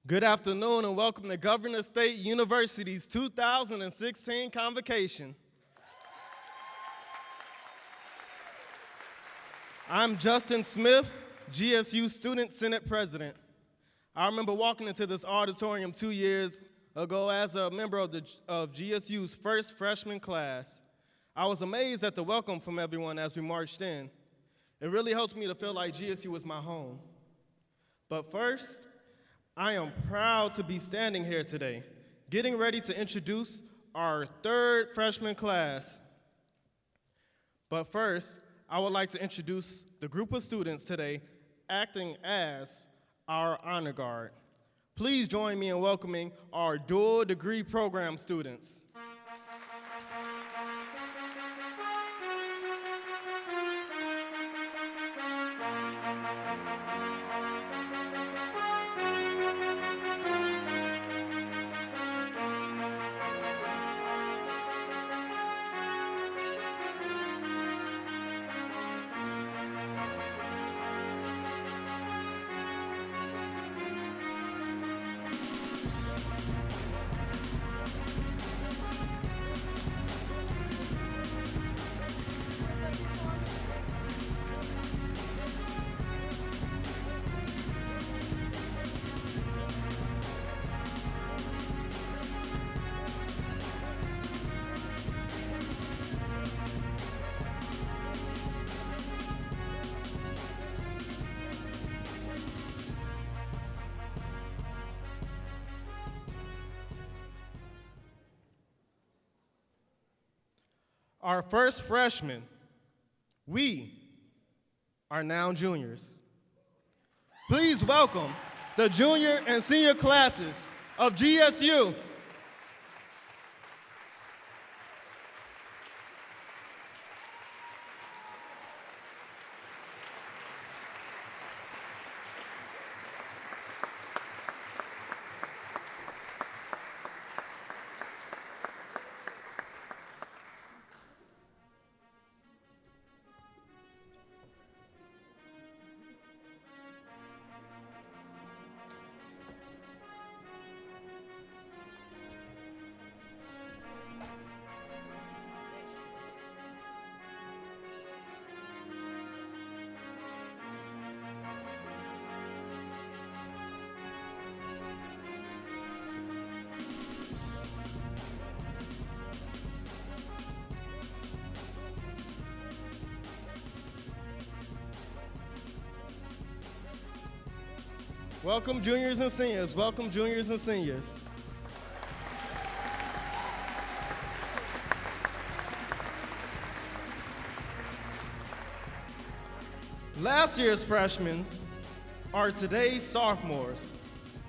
Good afternoon and welcome to Governor State University's 2016 Convocation. I'm Justin Smith, GSU Student Senate President. I remember walking into this auditorium 2 years ago as a member of GSU's first freshman class. I was amazed at the welcome from everyone as we marched in. It really helped me to feel like GSU was my home. But first, I am proud to be standing here today, getting ready to introduce our third freshman class. But first, I would like to introduce the group of students today acting as our honor guard. Please join me in welcoming our dual degree program students. Our first freshmen, we are now juniors. Please welcome the junior and senior classes of GSU. Welcome, juniors and seniors. Welcome, juniors and seniors. Last year's freshmen are today's sophomores,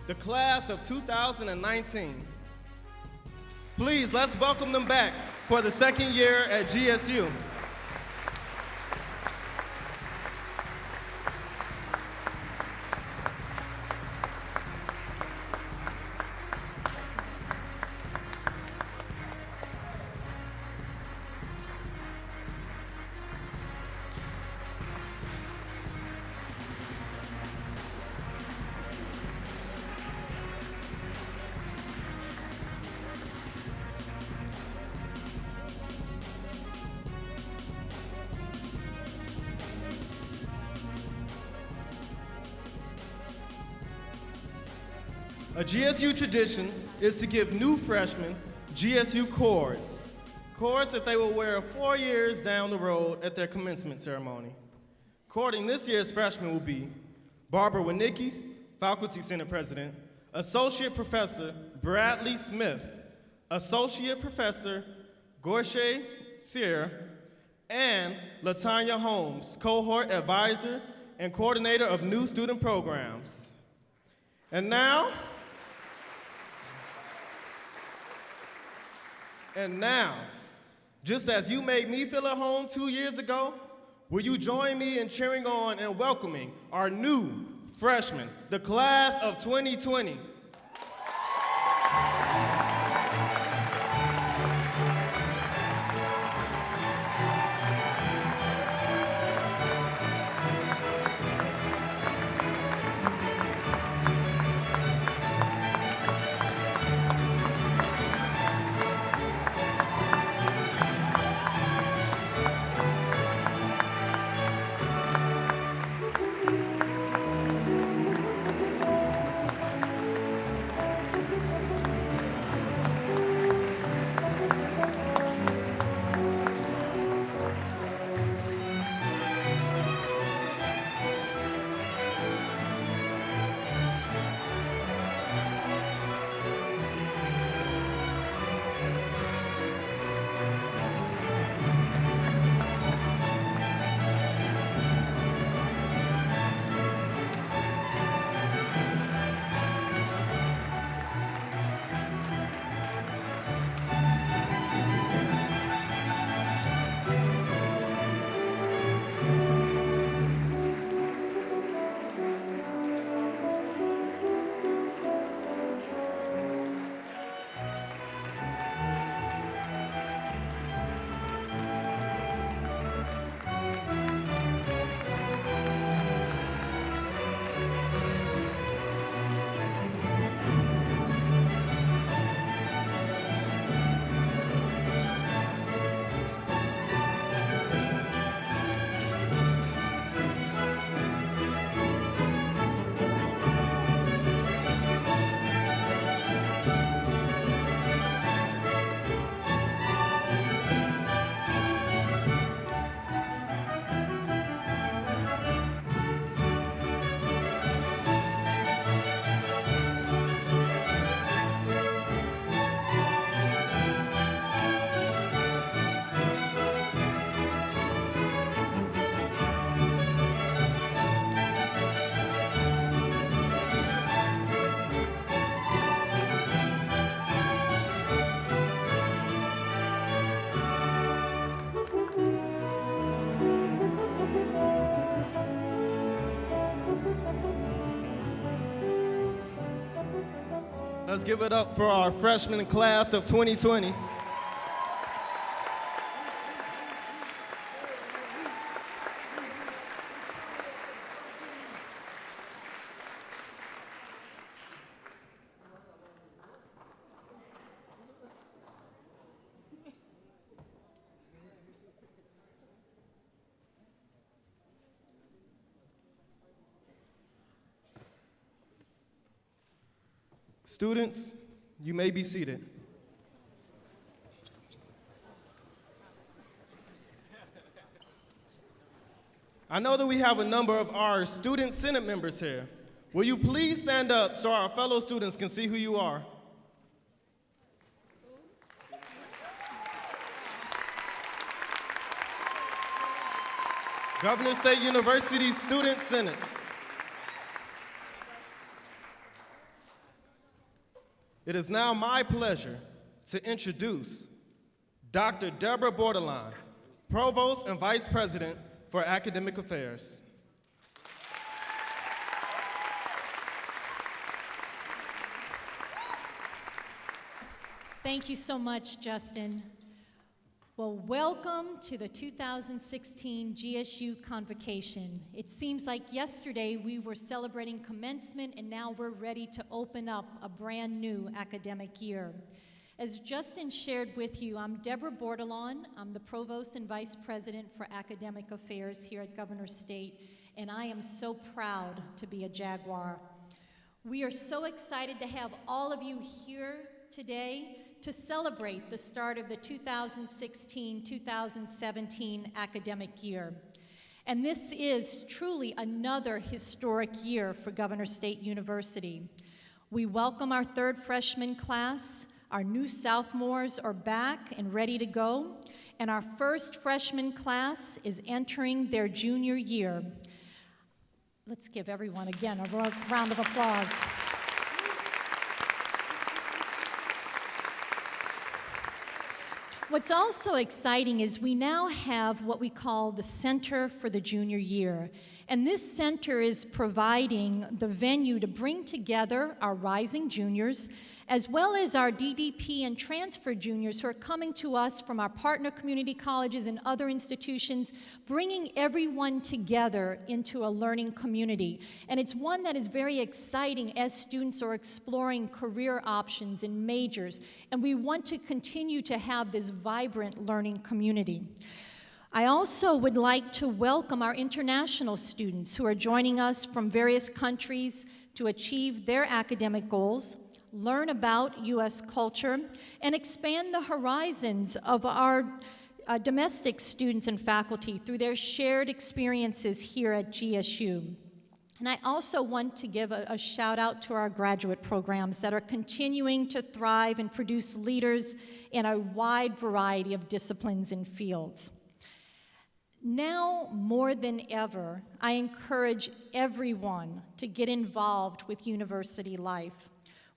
the class of 2019. Please, let's welcome them back for the second year at GSU. A GSU tradition is to give new freshmen GSU cords that they will wear 4 years down the road at their commencement ceremony. Cording this year's freshmen will be Barbara Winicki, Faculty Senate President, Associate Professor Bradley Smith, Associate Professor Gorche Sear, and Latanya Holmes, Cohort Advisor and Coordinator of New Student Programs. And now, just as you made me feel at home 2 years ago, will you join me in cheering on and welcoming our new freshmen, the class of 2020? Let's give it up for our freshman class of 2020. Students, you may be seated. I know that we have a number of our Student Senate members here. Will you please stand up so our fellow students can see who you are? Governor State University Student Senate. It is now my pleasure to introduce Dr. Deborah Bordelon, Provost and Vice President for Academic Affairs. Thank you so much, Justin. Well, welcome to the 2016 GSU Convocation. It seems like yesterday we were celebrating commencement and now we're ready to open up a brand new academic year. As Justin shared with you, I'm Deborah Bordelon. I'm the Provost and Vice President for Academic Affairs here at Governor State, and I am so proud to be a Jaguar. We are so excited to have all of you here today to celebrate the start of the 2016-2017 academic year. And this is truly another historic year for Governor State University. We welcome our third freshman class, our new sophomores are back and ready to go, and our first freshman class is entering their junior year. Let's give everyone again a round of applause. What's also exciting is we now have what we call the Center for the Junior Year. And this center is providing the venue to bring together our rising juniors, as well as our DDP and transfer juniors who are coming to us from our partner community colleges and other institutions, bringing everyone together into a learning community. And it's one that is very exciting as students are exploring career options and majors. And we want to continue to have this vibrant learning community. I also would like to welcome our international students who are joining us from various countries to achieve their academic goals, learn about U.S. culture, and expand the horizons of our domestic students and faculty through their shared experiences here at GSU. And I also want to give a shout out to our graduate programs that are continuing to thrive and produce leaders in a wide variety of disciplines and fields. Now more than ever, I encourage everyone to get involved with university life.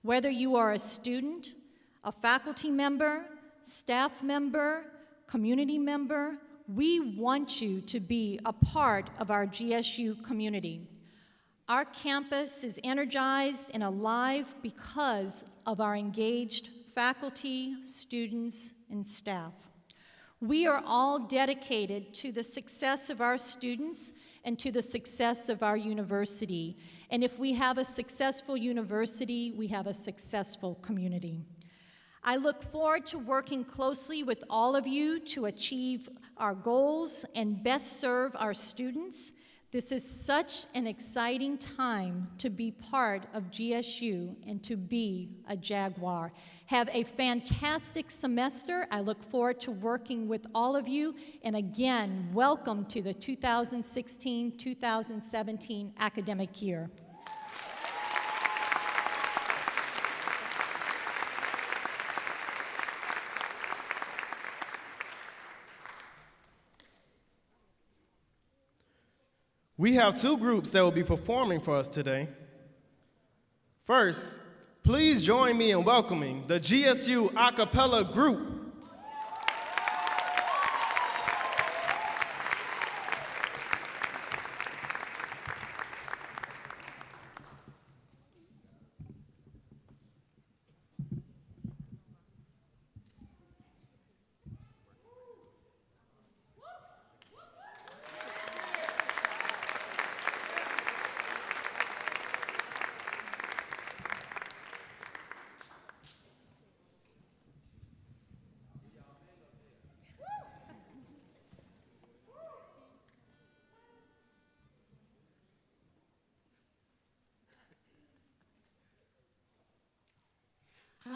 Whether you are a student, a faculty member, staff member, community member, we want you to be a part of our GSU community. Our campus is energized and alive because of our engaged faculty, students, and staff. We are all dedicated to the success of our students and to the success of our university. And if we have a successful university, we have a successful community. I look forward to working closely with all of you to achieve our goals and best serve our students. This is such an exciting time to be part of GSU and to be a Jaguar. Have a fantastic semester. I look forward to working with all of you. And again, welcome to the 2016-2017 academic year. We have two groups that will be performing for us today. First, please join me in welcoming the GSU a cappella group.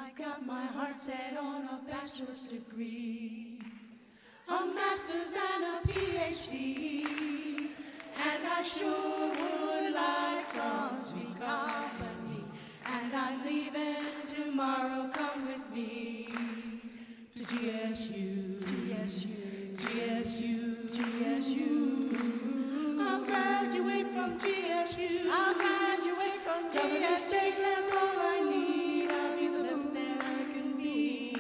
I got my heart set on a bachelor's degree, a master's and a PhD, and I sure would like some sweet company. And I'm leaving tomorrow, come with me to GSU, GSU, GSU, GSU. I'll graduate from GSU. I'll graduate from GSU. Governor State has all I need. I'll be the best that I can be.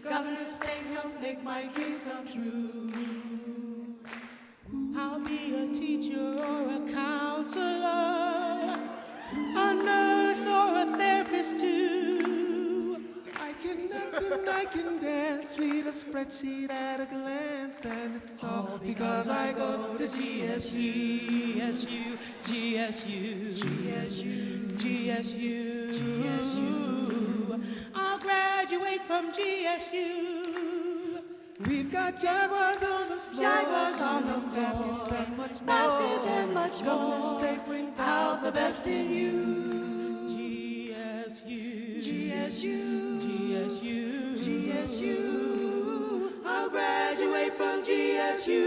Governor State helps make my dreams come true. I'll be a teacher or a counselor, a nurse or a therapist too. I can act and I can dance, read a spreadsheet at a glance, and it's all because I go to GSU, GSU, GSU, GSU, GSU, GSU. I'll graduate from GSU. We've got Jaguars on the floor, Jaguars on the floor, baskets and much more. baskets and much Governor more. State brings Out the best in you. GSU, GSU, GSU, GSU. I'll graduate from GSU.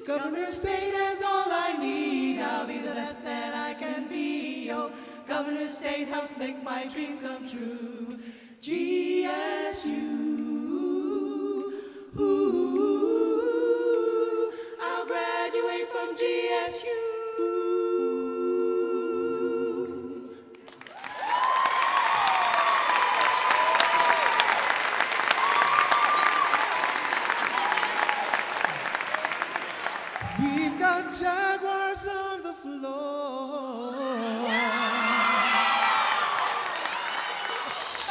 Governor State has all I need. I'll be the best that I can be. Oh, Governor State helps make my dreams come true. GSU. Ooh, I'll graduate from GSU. We've got Jaguars on the floor,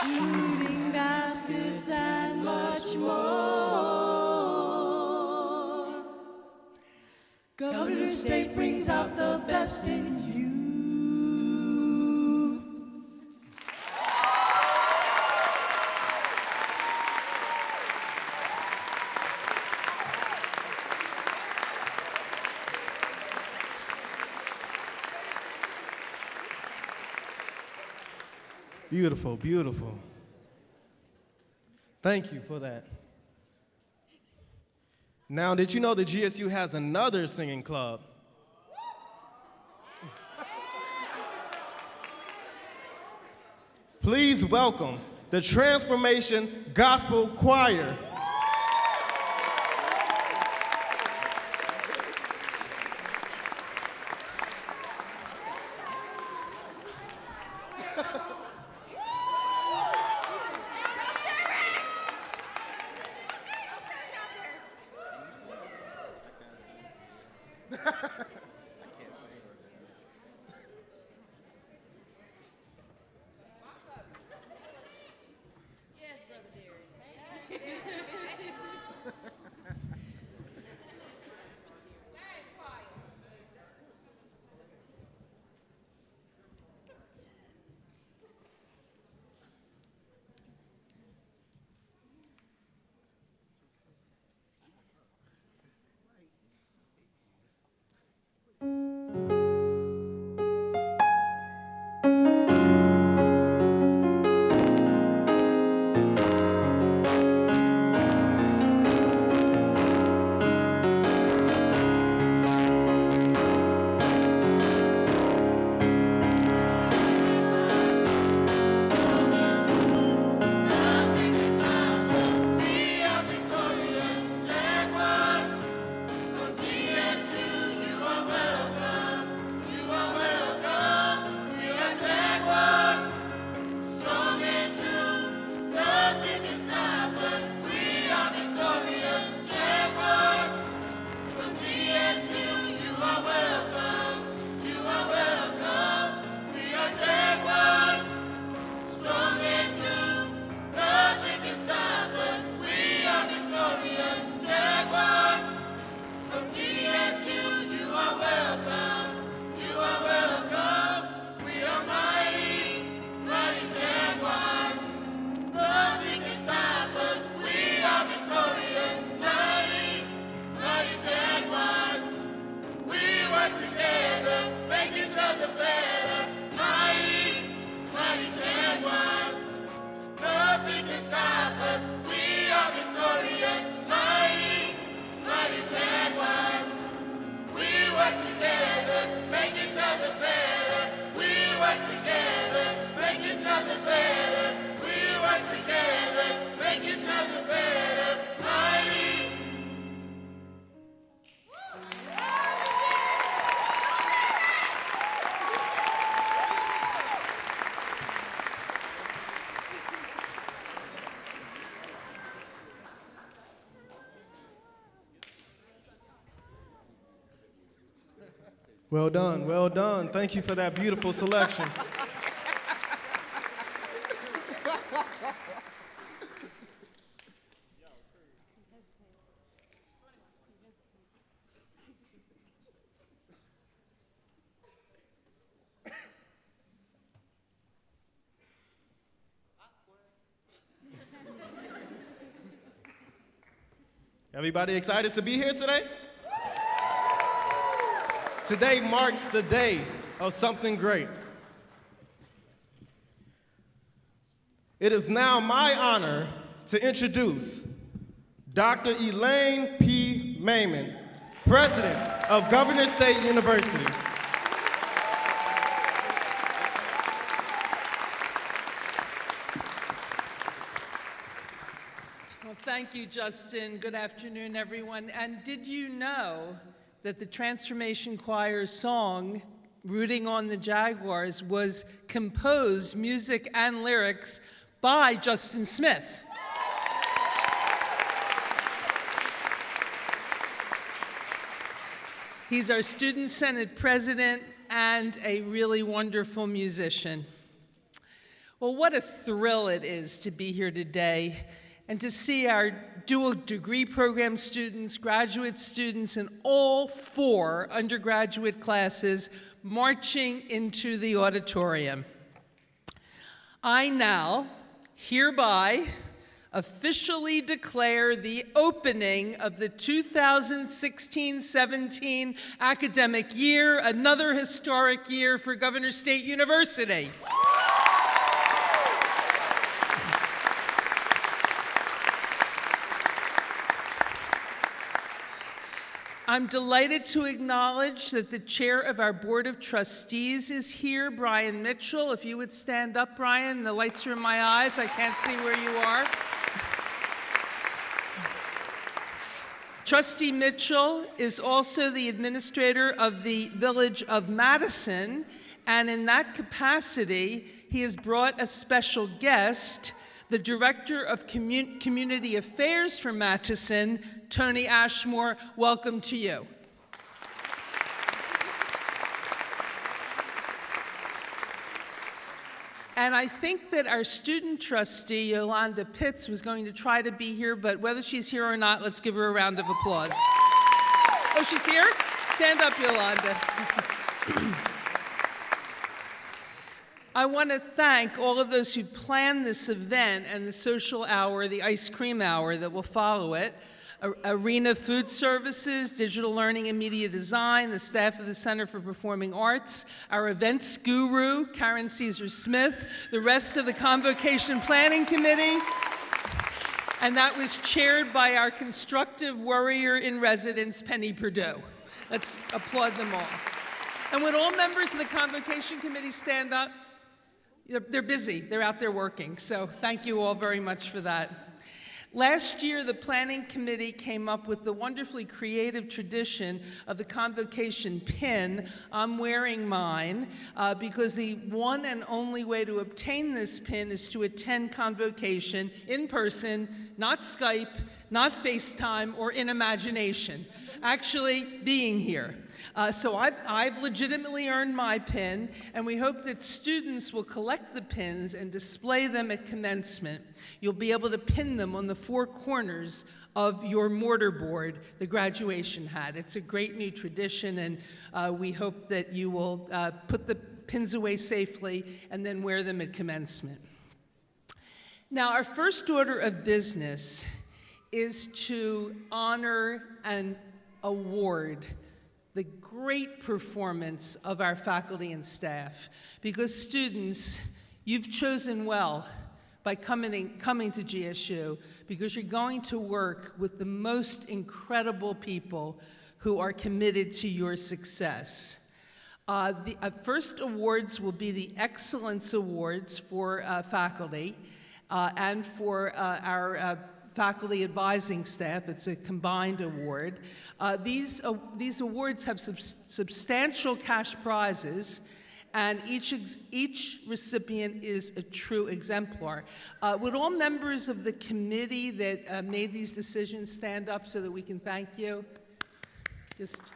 Shooting baskets and much more. Governor State brings out the best in you. Beautiful, beautiful. Thank you for that. Now, did you know that GSU has another singing club? Please welcome the Transformation Gospel Choir. Yes, Brother Derek. Well done, well done. Thank you for that beautiful selection. Everybody excited to be here today? Today marks the day of something great. It is now my honor to introduce Dr. Elaine P. Mayman, President of Governor State University. Well, thank you, Justin. Good afternoon, everyone. And did you know that the Transformation Choir's song, Rooting on the Jaguars, was composed, music and lyrics, by Justin Smith? He's our Student Senate President and a really wonderful musician. Well, what a thrill it is to be here today and to see our dual degree program students, graduate students, and all 4 undergraduate classes marching into the auditorium. I now hereby officially declare the opening of the 2016-17 academic year, another historic year for Governor State University. I'm delighted to acknowledge that the chair of our Board of Trustees is here, Brian Mitchell. If you would stand up, Brian. The lights are in my eyes. I can't see where you are. Trustee Mitchell is also the administrator of the Village of Madison, and in that capacity, he has brought a special guest, the Director of Community Affairs for Madison, Tony Ashmore. Welcome to you. And I think that our student trustee, Yolanda Pitts, was going to try to be here, but whether she's here or not, let's give her a round of applause. Oh, she's here? Stand up, Yolanda. I want to thank all of those who planned this event and the social hour, the ice cream hour that will follow it. Arena Food Services, Digital Learning and Media Design, the staff of the Center for Performing Arts, our events guru, Karen Caesar Smith, the rest of the Convocation Planning Committee, and that was chaired by our constructive warrior in residence, Penny Perdue. Let's applaud them all. And would all members of the Convocation Committee stand up? They're busy, they're out there working, so thank you all very much for that. Last year, the Planning Committee came up with the wonderfully creative tradition of the Convocation pin. I'm wearing mine because the one and only way to obtain this pin is to attend Convocation in person, not Skype, not FaceTime, or in imagination, actually being here. So I've legitimately earned my pin, and we hope that students will collect the pins and display them at commencement. You'll be able to pin them on the 4 corners of your mortarboard, the graduation hat. It's a great new tradition, and we hope that you will put the pins away safely and then wear them at commencement. Now, our first order of business is to honor and award the great performance of our faculty and staff, because students, you've chosen well by coming to GSU, because you're going to work with the most incredible people who are committed to your success. The first awards will be the Excellence Awards for faculty and for our faculty advising staff. It's a combined award. These awards have substantial cash prizes, and each recipient is a true exemplar. Would all members of the committee that made these decisions stand up so that we can thank you? Just.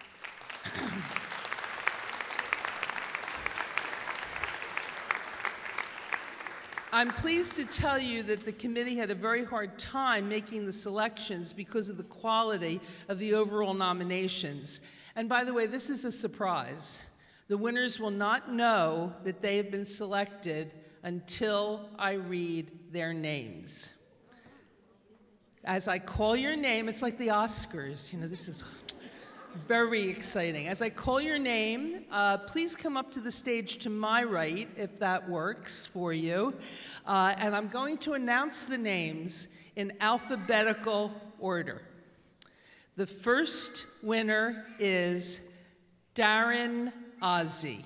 I'm pleased to tell you that the committee had a very hard time making the selections because of the quality of the overall nominations. And by the way, this is a surprise. The winners will not know that they have been selected until I read their names. As I call your name, it's like the Oscars. You know, this is very exciting. As I call your name, please come up to the stage to my right, if that works for you. And I'm going to announce the names in alphabetical order. The first winner is Darren Ozzie.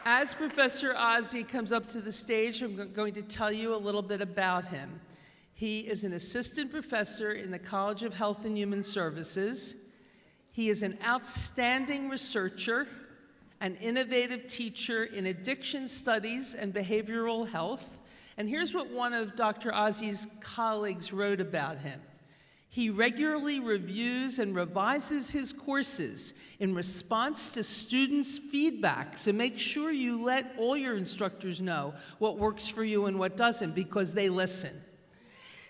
As Professor Ozzie comes up to the stage, I'm going to tell you a little bit about him. He is an assistant professor in the College of Health and Human Services. He is an outstanding researcher, an innovative teacher in addiction studies and behavioral health. And here's what one of Dr. Ozzie's colleagues wrote about him. He regularly reviews and revises his courses in response to students' feedback. So make sure you let all your instructors know what works for you and what doesn't, because they listen.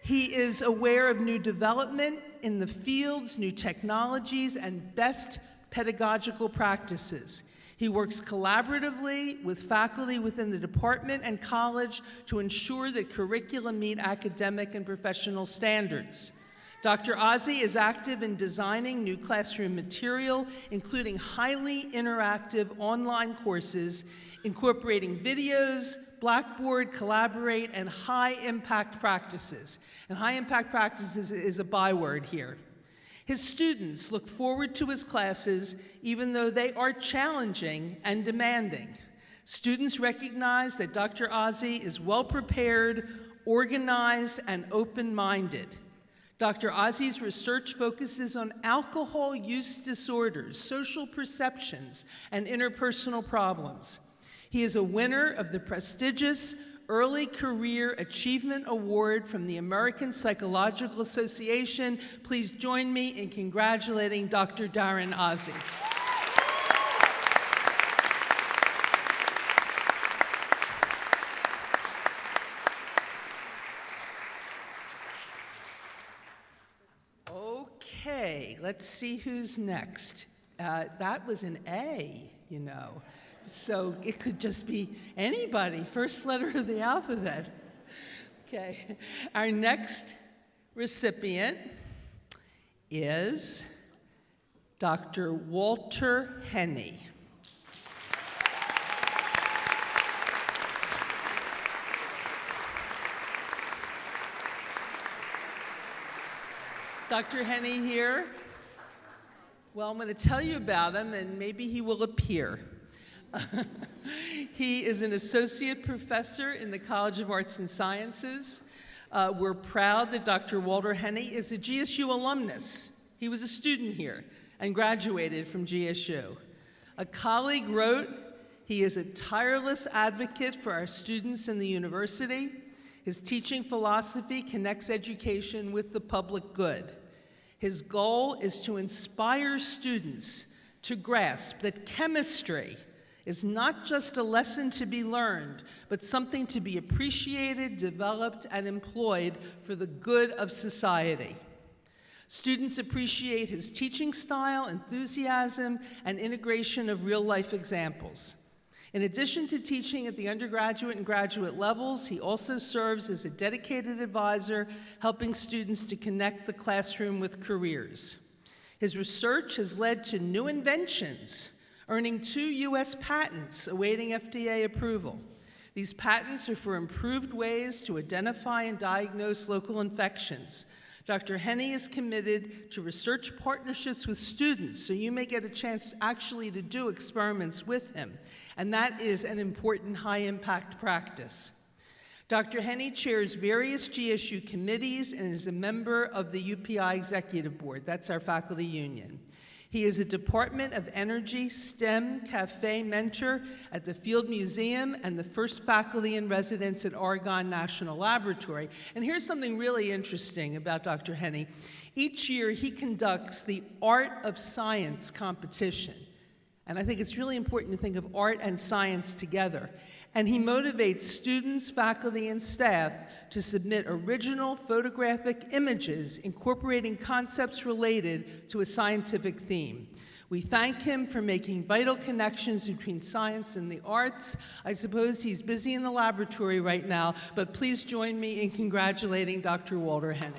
He is aware of new development in the fields, new technologies, and best pedagogical practices. He works collaboratively with faculty within the department and college to ensure that curriculum meet academic and professional standards. Dr. Ozzie is active in designing new classroom material, including highly interactive online courses incorporating videos, Blackboard, Collaborate, and high-impact practices. And high-impact practices is a byword here. His students look forward to his classes, even though they are challenging and demanding. Students recognize that Dr. Ozzie is well-prepared, organized, and open-minded. Dr. Ozzie's research focuses on alcohol use disorders, social perceptions, and interpersonal problems. He is a winner of the prestigious Early Career Achievement Award from the American Psychological Association. Please join me in congratulating Dr. Darren Ozzie. Okay, let's see who's next. That was an A, you know. So it could just be anybody, first letter of the alphabet. Okay, our next recipient is Dr. Walter Henney. Is Dr. Henney here? Well, I'm going to tell you about him, and maybe he will appear. He is an associate professor in the College of Arts and Sciences. We're proud that Dr. Walter Henney is a GSU alumnus. He was a student here and graduated from GSU. A colleague wrote, he is a tireless advocate for our students in the university. His teaching philosophy connects education with the public good. His goal is to inspire students to grasp that chemistry is not just a lesson to be learned, but something to be appreciated, developed, and employed for the good of society. Students appreciate his teaching style, enthusiasm, and integration of real-life examples. In addition to teaching at the undergraduate and graduate levels, he also serves as a dedicated advisor, helping students to connect the classroom with careers. His research has led to new inventions, earning 2 U.S. patents awaiting FDA approval. These patents are for improved ways to identify and diagnose local infections. Dr. Henney is committed to research partnerships with students, so you may get a chance actually to do experiments with him, and that is an important high-impact practice. Dr. Henney chairs various GSU committees and is a member of the UPI Executive Board. That's our faculty union. He is a Department of Energy STEM Cafe mentor at the Field Museum and the first faculty in residence at Argonne National Laboratory. And here's something really interesting about Dr. Henney. Each year, he conducts the Art of Science competition. And I think it's really important to think of art and science together. And he motivates students, faculty, and staff to submit original photographic images incorporating concepts related to a scientific theme. We thank him for making vital connections between science and the arts. I suppose he's busy in the laboratory right now, but please join me in congratulating Dr. Walter Henney.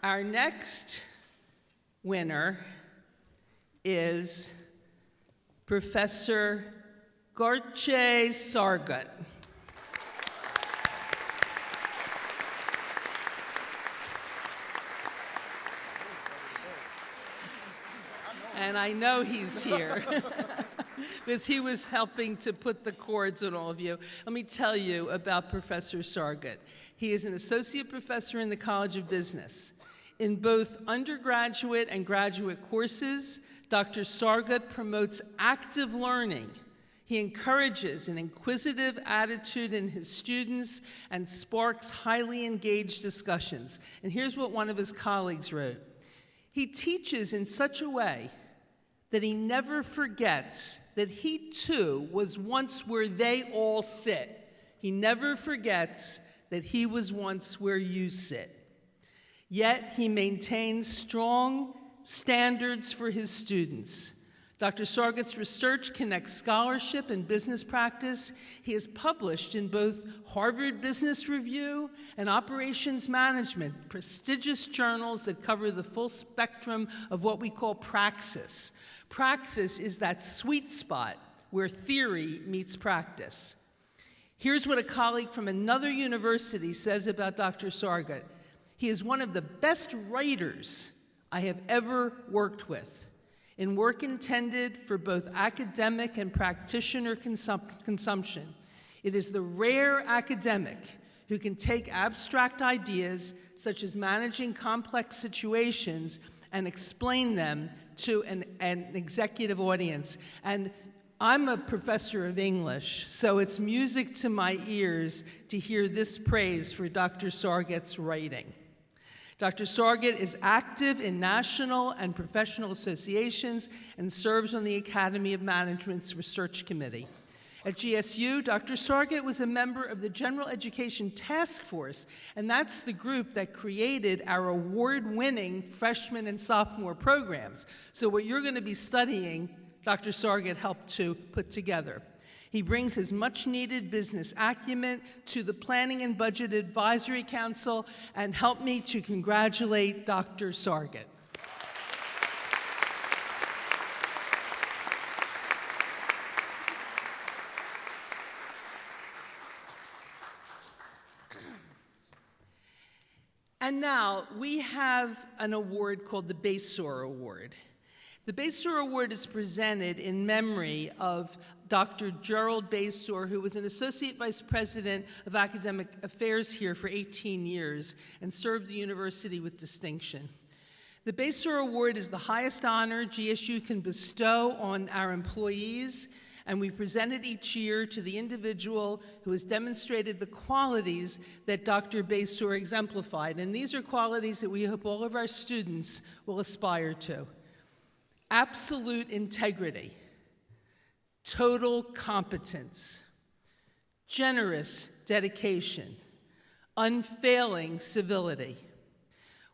Our next winner is Professor Garche Sargut. And I know he's here because he was helping to put the cords on all of you. Let me tell you about Professor Sargut. He is an associate professor in the College of Business. In both undergraduate and graduate courses, Dr. Sargut promotes active learning. He encourages an inquisitive attitude in his students and sparks highly engaged discussions. And here's what one of his colleagues wrote. He teaches in such a way that he never forgets that he too was once where they all sit. He never forgets that he was once where you sit. Yet he maintains strong standards for his students. Dr. Sargut's research connects scholarship and business practice. He is published in both Harvard Business Review and Operations Management, prestigious journals that cover the full spectrum of what we call praxis. Praxis is that sweet spot where theory meets practice. Here's what a colleague from another university says about Dr. Sargut. He is one of the best writers I have ever worked with, in work intended for both academic and practitioner consumption. It is the rare academic who can take abstract ideas, such as managing complex situations, and explain them to an executive audience. And I'm a professor of English, so it's music to my ears to hear this praise for Dr. Sargut's writing. Dr. Sargut is active in national and professional associations and serves on the Academy of Management's Research Committee. At GSU, Dr. Sargut was a member of the General Education Task Force, and that's the group that created our award-winning freshman and sophomore programs. So what you're going to be studying, Dr. Sargut helped to put together. He brings his much-needed business acumen to the Planning and Budget Advisory Council, and help me to congratulate Dr. Sargut. And now we have an award called the Basor Award. The Basor Award is presented in memory of Dr. Gerald Basor, who was an Associate Vice President of Academic Affairs here for 18 years and served the university with distinction. The Basor Award is the highest honor GSU can bestow on our employees, and we present it each year to the individual who has demonstrated the qualities that Dr. Basor exemplified. And these are qualities that we hope all of our students will aspire to. Absolute integrity, total competence, generous dedication, unfailing civility.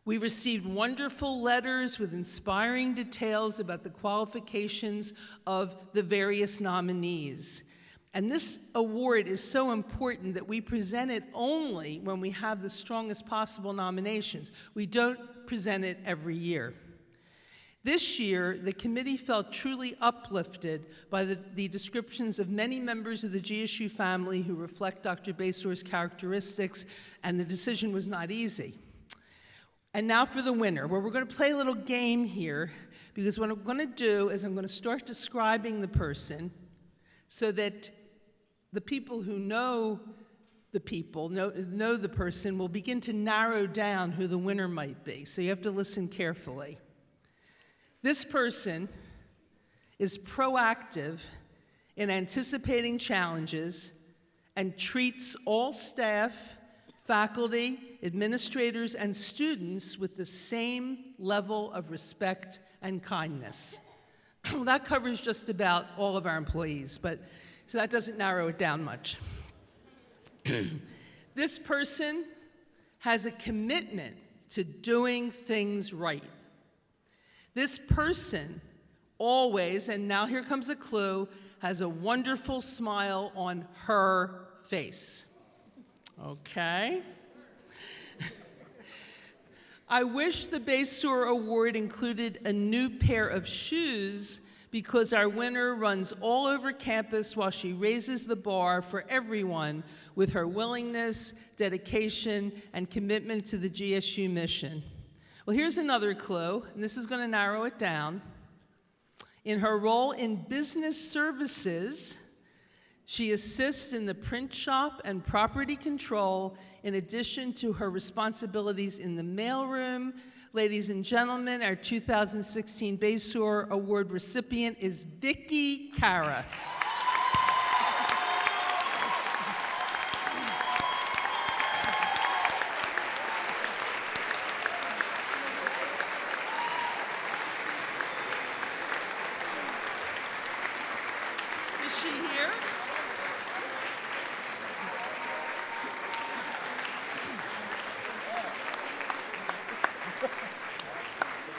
We received wonderful letters with inspiring details about the qualifications of the various nominees. And this award is so important that we present it only when we have the strongest possible nominations. We don't present it every year. This year, the committee felt truly uplifted by the descriptions of many members of the GSU family who reflect Dr. Basor's characteristics, and the decision was not easy. And now for the winner, where we're going to play a little game here, because what I'm going to do is I'm going to start describing the person so that the people who know the people, know the person, will begin to narrow down who the winner might be. So you have to listen carefully. This person is proactive in anticipating challenges and treats all staff, faculty, administrators, and students with the same level of respect and kindness. That covers just about all of our employees, so that doesn't narrow it down much. This person has a commitment to doing things right. This person always, and now here comes a clue, has a wonderful smile on her face. Okay? I wish the Basur Award included a new pair of shoes because our winner runs all over campus while she raises the bar for everyone with her willingness, dedication, and commitment to the GSU mission. Well, here's another clue, and this is going to narrow it down. In her role in business services, she assists in the print shop and property control in addition to her responsibilities in the mailroom. Ladies and gentlemen, our 2016 Basur Award recipient is Vicki Cara. Is she here?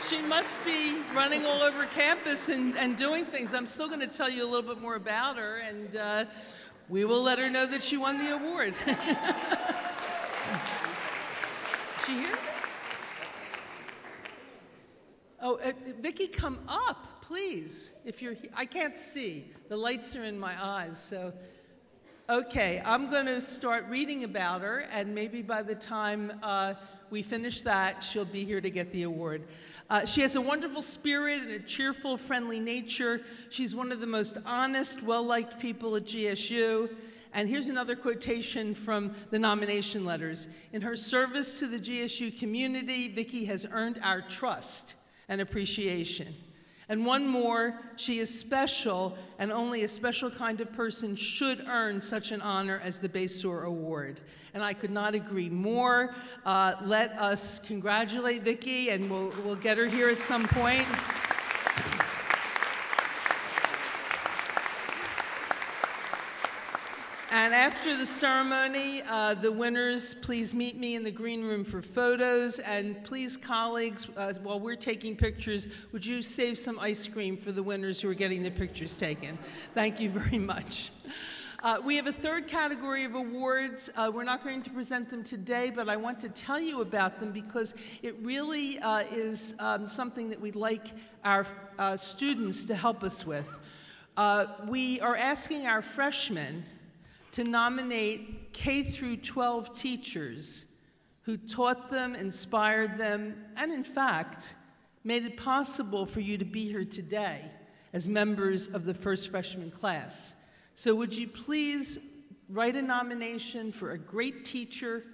She must be running all over campus and doing things. I'm still going to tell you a little bit more about her, and we will let her know that she won the award. Is she here? Oh, Vicki, come up, please. If you're I can't see. The lights are in my eyes, so. Okay, I'm going to start reading about her, and maybe by the time we finish that, she'll be here to get the award. She has a wonderful spirit and a cheerful, friendly nature. She's one of the most honest, well-liked people at GSU. And here's another quotation from the nomination letters. In her service to the GSU community, Vicki has earned our trust and appreciation. And one more, she is special, and only a special kind of person should earn such an honor as the Basur Award. And I could not agree more. Let us congratulate Vicki, and we'll get her here at some point. And after the ceremony, the winners, please meet me in the green room for photos. And please, colleagues, while we're taking pictures, would you save some ice cream for the winners who are getting their pictures taken? Thank you very much. We have a third category of awards. We're not going to present them today, but I want to tell you about them because it really is something that we'd like our students to help us with. We are asking our freshmen to nominate K through 12 teachers who taught them, inspired them, and in fact, made it possible for you to be here today as members of the first freshman class. So would you please write a nomination for a great teacher,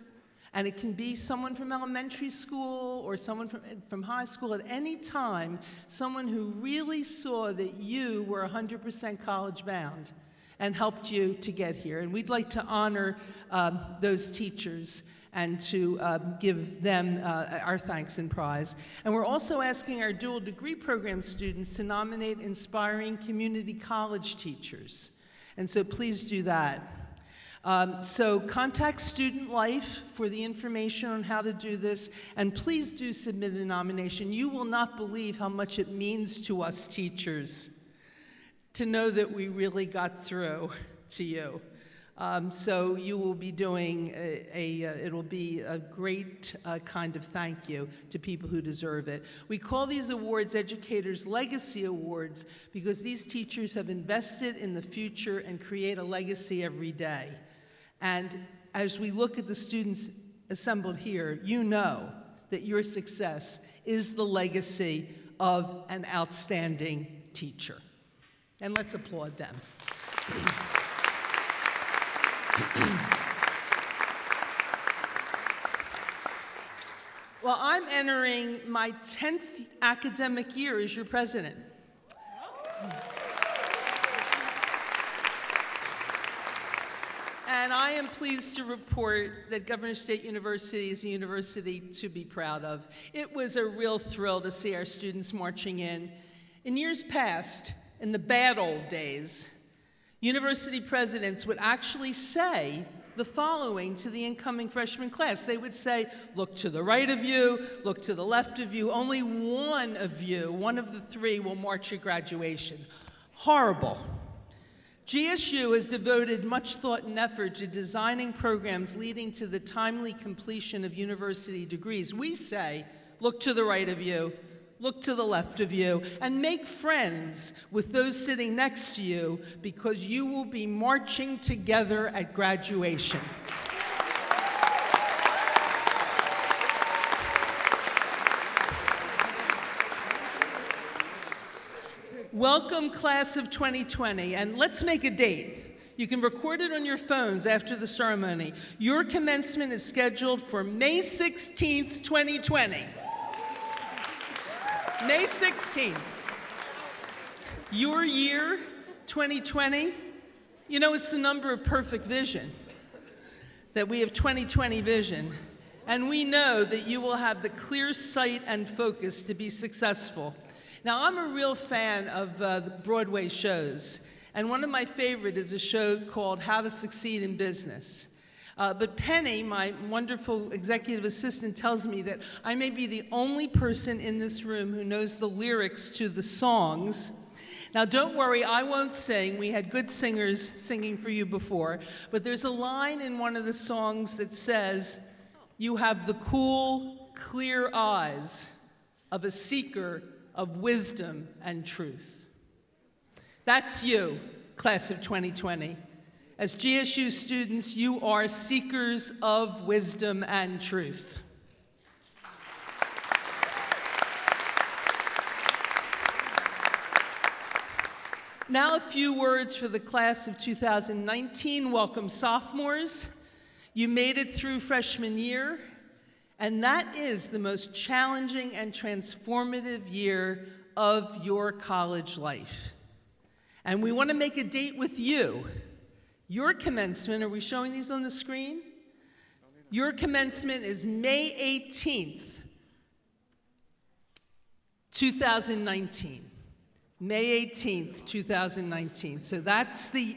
and it can be someone from elementary school or someone from high school at any time, someone who really saw that you were 100% college bound and helped you to get here. And we'd like to honor those teachers and to give them our thanks and prize. And we're also asking our dual degree program students to nominate inspiring community college teachers. And so please do that. So contact Student Life for the information on how to do this, and please do submit a nomination. You will not believe how much it means to us teachers to know that we really got through to you. So you will be doing it'll be a great kind of thank you to people who deserve it. We call these awards Educators' Legacy Awards because these teachers have invested in the future and create a legacy every day. And as we look at the students assembled here, you know that your success is the legacy of an outstanding teacher. And let's applaud them. Well, I'm entering my 10th academic year as your president. And I am pleased to report that Governor State University is a university to be proud of. It was a real thrill to see our students marching in. In years past, in the bad old days, university presidents would actually say the following to the incoming freshman class. They would say, look to the right of you, look to the left of you, only one of you, one of the three, will march at graduation. Horrible. GSU has devoted much thought and effort to designing programs leading to the timely completion of university degrees. We say, look to the right of you, look to the left of you, and make friends with those sitting next to you, because you will be marching together at graduation. Welcome, class of 2020, and let's make a date. You can record it on your phones after the ceremony. Your commencement is scheduled for May 16th, 2020. May 16th. Your year, 2020, you know, it's the number of perfect vision, that we have 2020 vision, and we know that you will have the clear sight and focus to be successful. Now, I'm a real fan of the Broadway shows, and one of my favorite is a show called How to Succeed in Business. But Penny, my wonderful executive assistant, tells me that I may be the only person in this room who knows the lyrics to the songs. Now, don't worry, I won't sing. We had good singers singing for you before. But there's a line in one of the songs that says, "You have the cool, clear eyes of a seeker of wisdom and truth." That's you, class of 2020. As GSU students, you are seekers of wisdom and truth. Now a few words for the class of 2019. Welcome, sophomores. You made it through freshman year, and that is the most challenging and transformative year of your college life. And we want to make a date with you. Your commencement, are we showing these on the screen? Your commencement is May 18th, 2019. May 18th, 2019. So that's the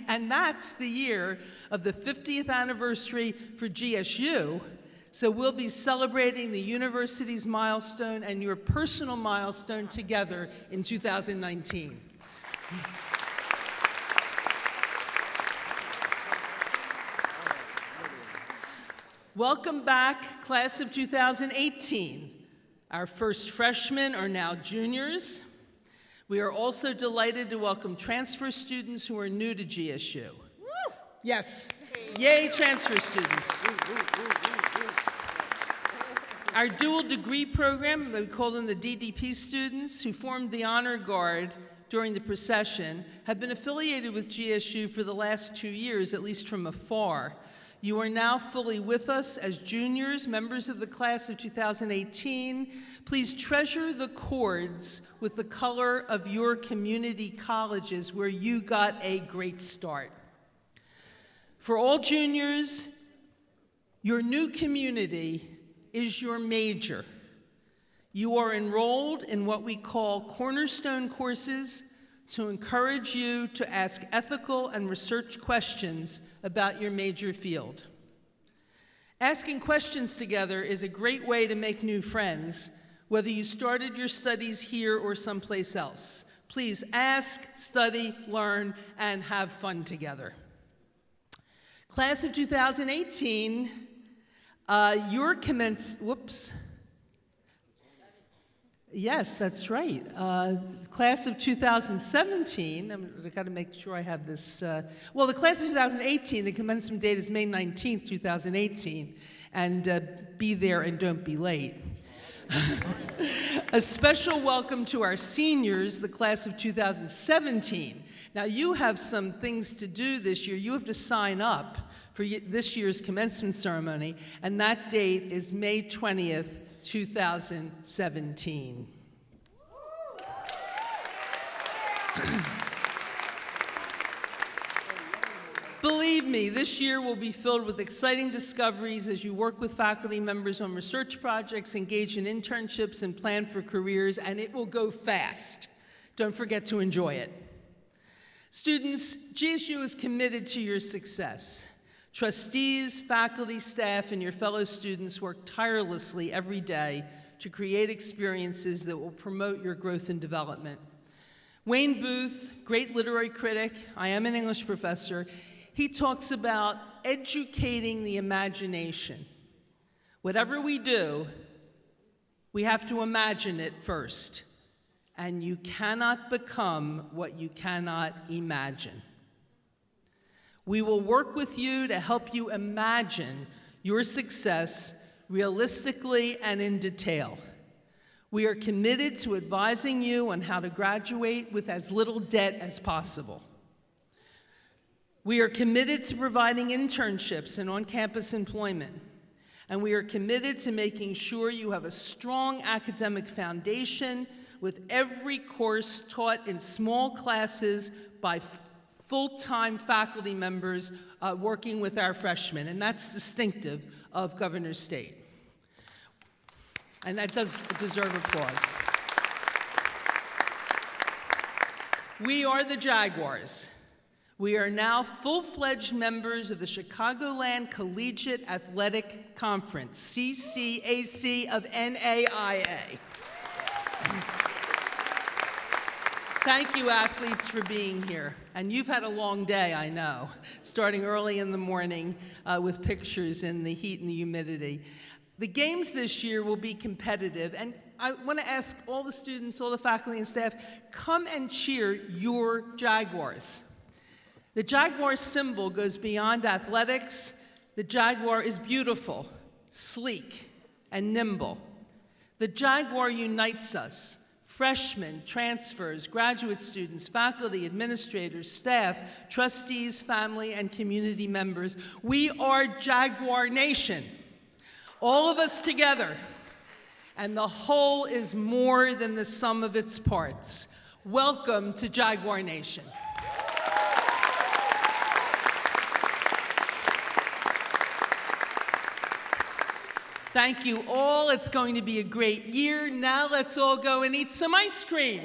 year of the 50th anniversary for GSU. So we'll be celebrating the university's milestone and your personal milestone together in 2019. Welcome back, class of 2018. Our first freshmen are now juniors. We are also delighted to welcome transfer students who are new to GSU. Woo! Yes, yay, transfer students. Our dual degree program, we call them the DDP students, who formed the honor guard during the procession, have been affiliated with GSU for the last 2 years, at least from afar. You are now fully with us as juniors, members of the class of 2018. Please treasure the cords with the color of your community colleges where you got a great start. For all juniors, your new community is your major. You are enrolled in what we call cornerstone courses to encourage you to ask ethical and research questions about your major field. Asking questions together is a great way to make new friends, whether you started your studies here or someplace else. Please ask, study, learn, and have fun together. Class of 2018, Yes, that's right. Class of 2017, I've got to make sure I have this. Well, the class of 2018, the commencement date is May 19th, 2018, and be there and don't be late. A special welcome to our seniors, the class of 2017. Now, you have some things to do this year. You have to sign up for this year's commencement ceremony, and that date is May 20th, 2017. Believe me, this year will be filled with exciting discoveries as you work with faculty members on research projects, engage in internships, and plan for careers, and it will go fast. Don't forget to enjoy it. Students, GSU is committed to your success. Trustees, faculty, staff, and your fellow students work tirelessly every day to create experiences that will promote your growth and development. Wayne Booth, great literary critic, I am an English professor, he talks about educating the imagination. Whatever we do, we have to imagine it first. And you cannot become what you cannot imagine. We will work with you to help you imagine your success realistically and in detail. We are committed to advising you on how to graduate with as little debt as possible. We are committed to providing internships and on-campus employment. And we are committed to making sure you have a strong academic foundation with every course taught in small classes by full-time faculty members working with our freshmen, and that's distinctive of Governor's State. And that does deserve applause. We are the Jaguars. We are now full-fledged members of the Chicagoland Collegiate Athletic Conference, CCAC of NAIA. Thank you, athletes, for being here. And you've had a long day, I know, starting early in the morning with pictures in the heat and the humidity. The games this year will be competitive, and I want to ask all the students, all the faculty and staff, come and cheer your Jaguars. The Jaguar symbol goes beyond athletics. The Jaguar is beautiful, sleek, and nimble. The Jaguar unites us. Freshmen, transfers, graduate students, faculty, administrators, staff, trustees, family, and community members. We are Jaguar Nation, all of us together, and the whole is more than the sum of its parts. Welcome to Jaguar Nation. Thank you all. It's going to be a great year. Now let's all go and eat some ice cream.